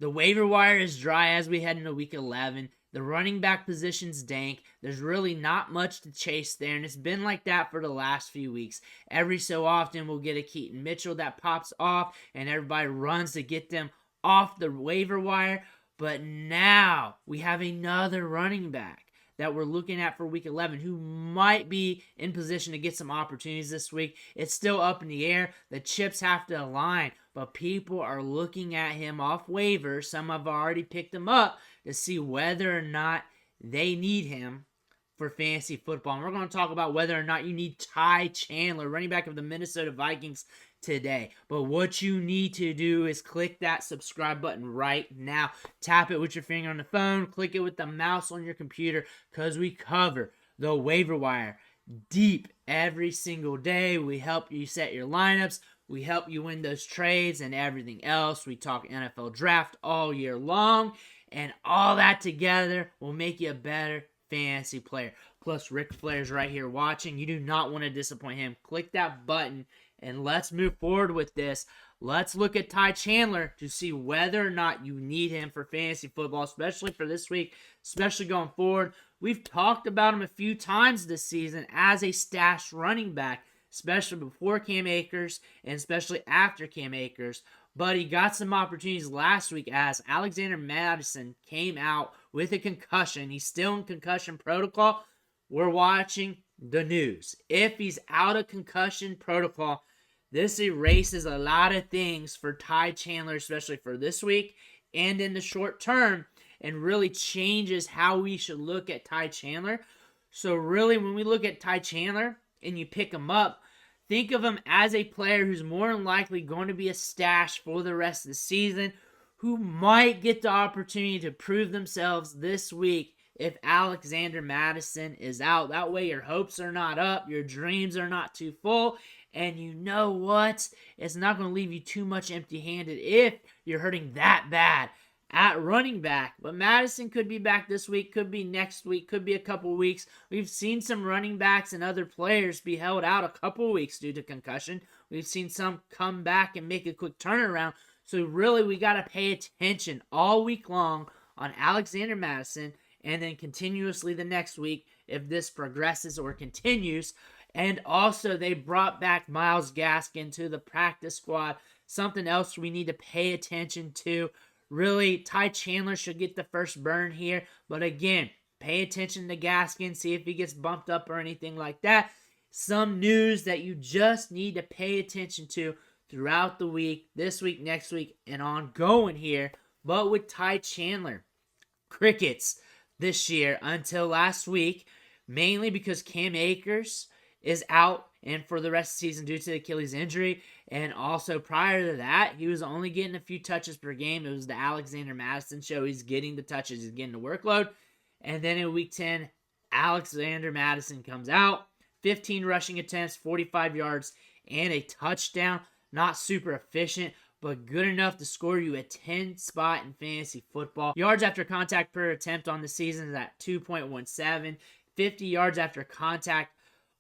The waiver wire is dry as we head into week 11. The running back position's dank. There's really not much to chase there, and it's been like that for the last few weeks. Every so often, we'll get a Keaton Mitchell that pops off, and everybody runs to get them off the waiver wire. But now we have another running back that we're looking at for week 11 who might be in position to get some opportunities this week. It's still up in the air. The chips have to align, but people are looking at him off waivers. Some have already picked him up to see whether or not they need him for fantasy football. And we're going to talk about whether or not you need Ty Chandler, running back of the Minnesota Vikings, today. But what you need to do is click that subscribe button right now. Tap it with your finger on the phone. Click it with the mouse on your computer, because we cover the waiver wire deep every single day. We help you set your lineups. We help you win those trades and everything else. We talk NFL draft all year long. And all that together will make you a better fantasy player. Plus, Ric Flair's right here watching. You do not want to disappoint him. Click that button and let's move forward with this. Let's look at Ty Chandler to see whether or not you need him for fantasy football, especially for this week, especially going forward. We've talked about him a few times this season as a stash running back, especially before Cam Akers and especially after Cam Akers. But he got some opportunities last week as Alexander Mattison came out with a concussion. He's still in concussion protocol. We're watching the news. If he's out of concussion protocol, this erases a lot of things for Ty Chandler, especially for this week and in the short term, and really changes how we should look at Ty Chandler. So really, when we look at Ty Chandler and you pick him up, think of him as a player who's more than likely going to be a stash for the rest of the season, who might get the opportunity to prove themselves this week if Alexander Mattison is out. That way your hopes are not up, your dreams are not too full, and you know what? It's not going to leave you too much empty-handed if you're hurting that bad at running back. But Mattison could be back this week, could be next week, could be a couple weeks. We've seen some running backs and other players be held out a couple weeks due to concussion. We've seen some come back and make a quick turnaround. So really, we got to pay attention all week long on Alexander Mattison, and then continuously the next week if this progresses or continues. And also, they brought back Myles Gaskin to the practice squad. Something else we need to pay attention to. Really, Ty Chandler should get the first burn here. But again, pay attention to Gaskin. See if he gets bumped up or anything like that. Some news that you just need to pay attention to throughout the week. This week, next week, and ongoing here. But with Ty Chandler, crickets this year until last week. Mainly because Cam Akers is out and for the rest of the season due to the Achilles injury. And also prior to that, he was only getting a few touches per game. It was the Alexander Mattison show. He's getting the touches. He's getting the workload. And then in week 10, Alexander Mattison comes out. 15 rushing attempts, 45 yards, and a touchdown. Not super efficient, but good enough to score you a 10 spot in fantasy football. Yards after contact per attempt on the season is at 2.17. 50 yards after contact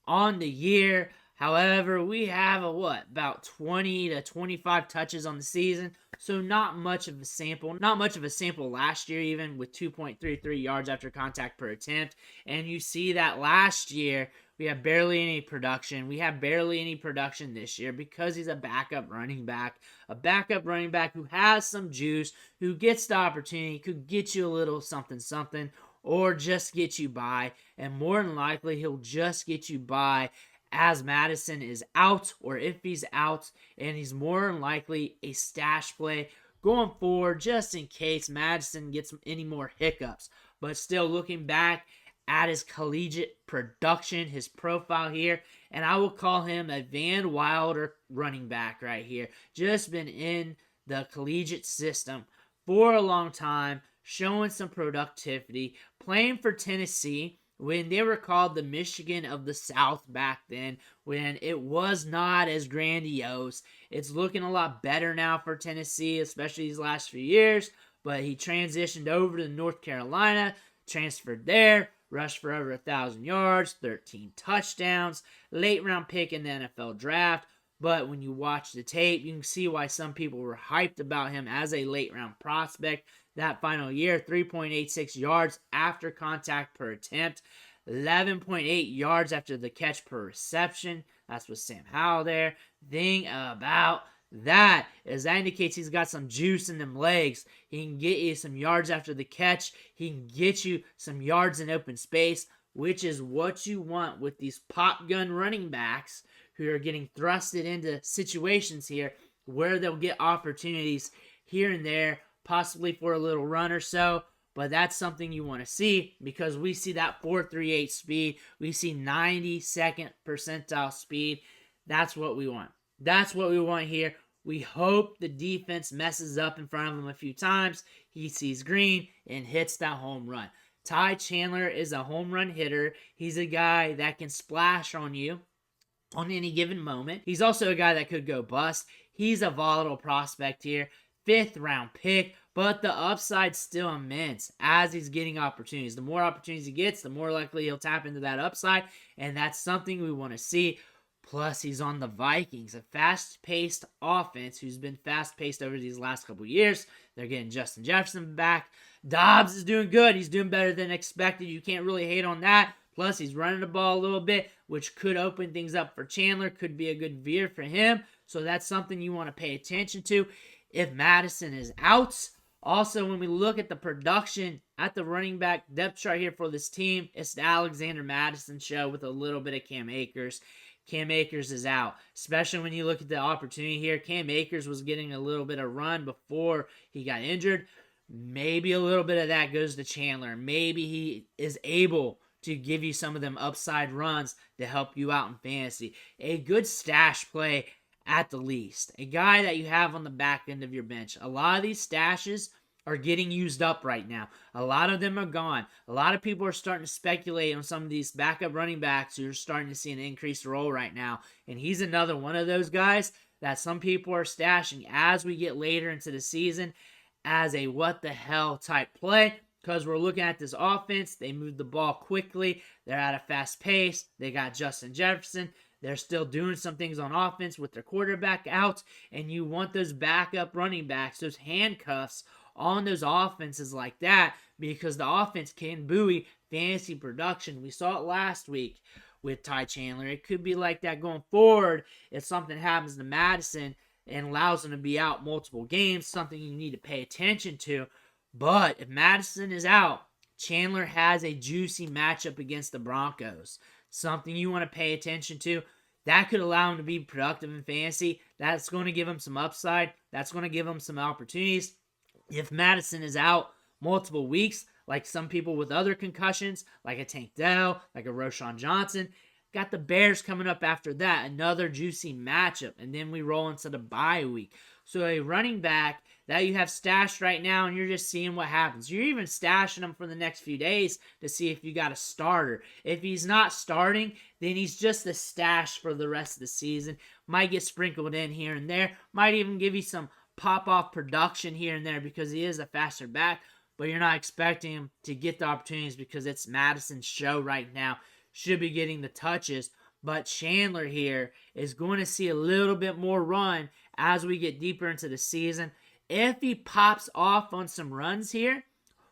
on the year. However, we have about 20 to 25 touches on the season, so not much of a sample. Not much of a sample last year, even with 2.33 yards after contact per attempt. And you see that last year, we have barely any production. We have barely any production this year because he's a backup running back. A backup running back who has some juice, who gets the opportunity, could get you a little something, or just get you by. And more than likely, he'll just get you by as Mattison is out, or if he's out, and he's more than likely a stash play going forward, just in case Mattison gets any more hiccups. But still, looking back at his collegiate production, his profile here, and I will call him a Van Wilder running back right here. Just been in the collegiate system for a long time, showing some productivity, playing for Tennessee when they were called the Michigan of the South back then, when it was not as grandiose. It's looking a lot better now for Tennessee, especially these last few years, but he transitioned over to North Carolina, transferred there, rushed for over 1,000 yards, 13 touchdowns, late round pick in the NFL draft, But when you watch the tape, you can see why some people were hyped about him as a late-round prospect. That final year, 3.86 yards after contact per attempt, 11.8 yards after the catch per reception. That's with Sam Howell there. Thing about that is that indicates he's got some juice in them legs. He can get you some yards after the catch. He can get you some yards in open space, which is what you want with these pop gun running backs who are getting thrusted into situations here where they'll get opportunities here and there, possibly for a little run or so. But that's something you want to see because we see that 4.38 speed. We see 92nd percentile speed. That's what we want. That's what we want here. We hope the defense messes up in front of him a few times. He sees green and hits that home run. Ty Chandler is a home run hitter. He's a guy that can splash on you on any given moment. He's also a guy that could go bust. He's a volatile prospect here. 5th round pick, but the upside's still immense as he's getting opportunities. The more opportunities he gets, the more likely he'll tap into that upside, and that's something we want to see. Plus, he's on the Vikings, a fast-paced offense who's been fast-paced over these last couple years. They're getting Justin Jefferson back. Dobbs is doing good. He's doing better than expected. You can't really hate on that. Plus, he's running the ball a little bit, which could open things up for Chandler. Could be a good veer for him. So that's something you want to pay attention to. If Madison is out, also when we look at the production at the running back depth chart here for this team, it's the Alexander Madison show with a little bit of Cam Akers. Cam Akers is out, especially when you look at the opportunity here. Cam Akers was getting a little bit of run before he got injured. Maybe a little bit of that goes to Chandler. Maybe he is able to give you some of them upside runs to help you out in fantasy. A good stash play at the least. A guy that you have on the back end of your bench. A lot of these stashes are getting used up right now. A lot of them are gone. A lot of people are starting to speculate on some of these backup running backs who are starting to see an increased role right now. And he's another one of those guys that some people are stashing as we get later into the season as a what the hell type play. Because we're looking at this offense. They move the ball quickly. They're at a fast pace. They got Justin Jefferson. They're still doing some things on offense with their quarterback out. And you want those backup running backs, those handcuffs on those offenses like that. Because the offense can buoy fantasy production. We saw it last week with Ty Chandler. It could be like that going forward if something happens to Madison and allows him to be out multiple games. Something you need to pay attention to. But if Madison is out, Chandler has a juicy matchup against the Broncos. Something you want to pay attention to. That could allow him to be productive in fantasy. That's going to give him some upside. That's going to give him some opportunities. If Madison is out multiple weeks, like some people with other concussions, like a Tank Dell, like a Roshan Johnson, got the Bears coming up after that. Another juicy matchup. And then we roll into the bye week. So a running back that you have stashed right now and you're just seeing what happens. You're even stashing him for the next few days to see if you got a starter. If he's not starting, then he's just a stash for the rest of the season. Might get sprinkled in here and there. Might even give you some pop-off production here and there because he is a faster back. But you're not expecting him to get the opportunities because it's Madison's show right now. Should be getting the touches. But Chandler here is going to see a little bit more run as we get deeper into the season. If he pops off on some runs here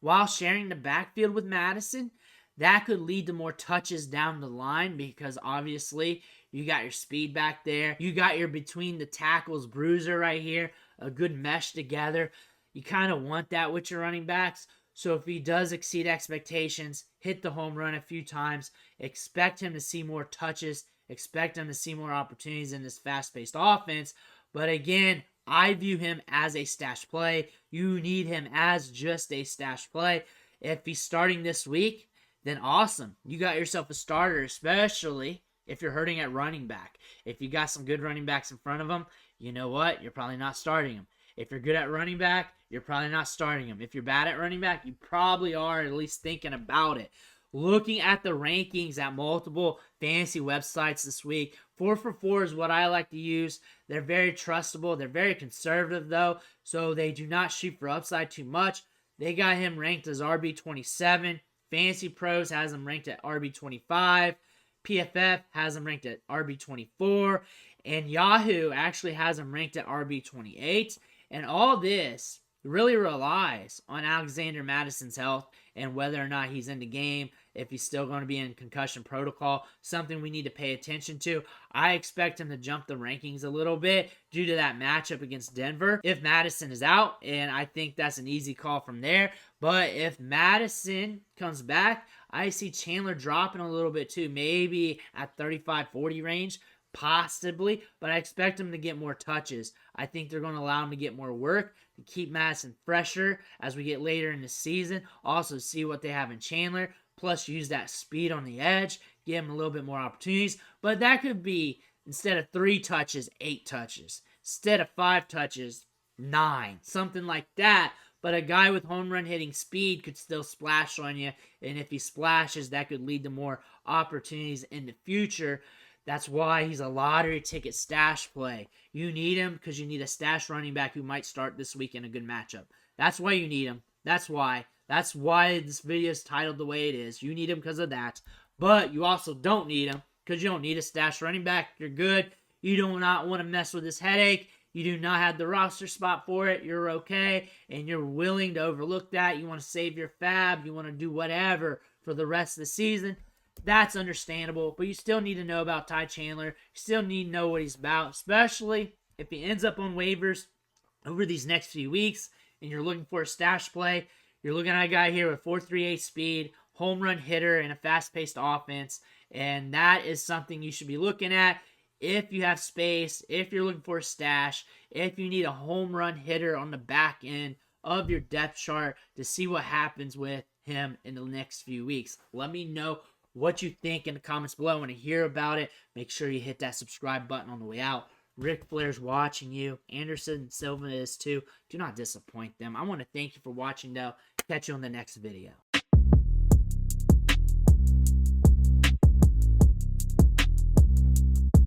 while sharing the backfield with Madison, that could lead to more touches down the line because obviously you got your speed back there. You got your between the tackles bruiser right here, a good mesh together. You kind of want that with your running backs. So if he does exceed expectations, hit the home run a few times, expect him to see more touches, expect him to see more opportunities in this fast-paced offense. But again, I view him as a stash play. You need him as just a stash play. If he's starting this week, then awesome. You got yourself a starter, especially if you're hurting at running back. If you got some good running backs in front of him, you know what? You're probably not starting him. If you're good at running back, you're probably not starting him. If you're bad at running back, you probably are at least thinking about it. Looking at the rankings at multiple fantasy websites this week, 4for4 is what I like to use. They're very trustable. They're very conservative, though, so they do not shoot for upside too much. They got him ranked as RB27. Fantasy Pros has him ranked at RB25. PFF has him ranked at RB24. And Yahoo actually has him ranked at RB28. And all this really relies on Alexander Madison's health and whether or not he's in the game, if he's still going to be in concussion protocol, something we need to pay attention to. I expect him to jump the rankings a little bit due to that matchup against Denver if Madison is out, and I think that's an easy call from there. But if Madison comes back, I see Chandler dropping a little bit too, maybe at 35-40 range. Possibly, but I expect him to get more touches. I think they're going to allow him to get more work to keep Madison fresher as we get later in the season. Also, see what they have in Chandler, plus use that speed on the edge, give him a little bit more opportunities. But that could be, instead of 3 touches, 8 touches. Instead of 5 touches, 9. Something like that. But a guy with home run hitting speed could still splash on you. And if he splashes, that could lead to more opportunities in the future. That's why he's a lottery ticket stash play. You need him because you need a stash running back who might start this week in a good matchup. That's why you need him. That's why. That's why this video is titled the way it is. You need him because of that. But you also don't need him because you don't need a stash running back. You're good. You do not want to mess with this headache. You do not have the roster spot for it. You're okay. And you're willing to overlook that. You want to save your fab. You want to do whatever for the rest of the season. That's understandable, but you still need to know about Ty Chandler. You still need to know what he's about, especially if he ends up on waivers over these next few weeks and you're looking for a stash play. You're looking at a guy here with 4.38 speed, home run hitter, and a fast-paced offense, and that is something you should be looking at if you have space, if you're looking for a stash, if you need a home run hitter on the back end of your depth chart to see what happens with him in the next few weeks. Let me know what you think in the comments below. I want to hear about it. Make sure you hit that subscribe button on the way out. Ric Flair's watching you. Anderson Silva is too. Do not disappoint them. I want to thank you for watching, though. Catch you on the next video.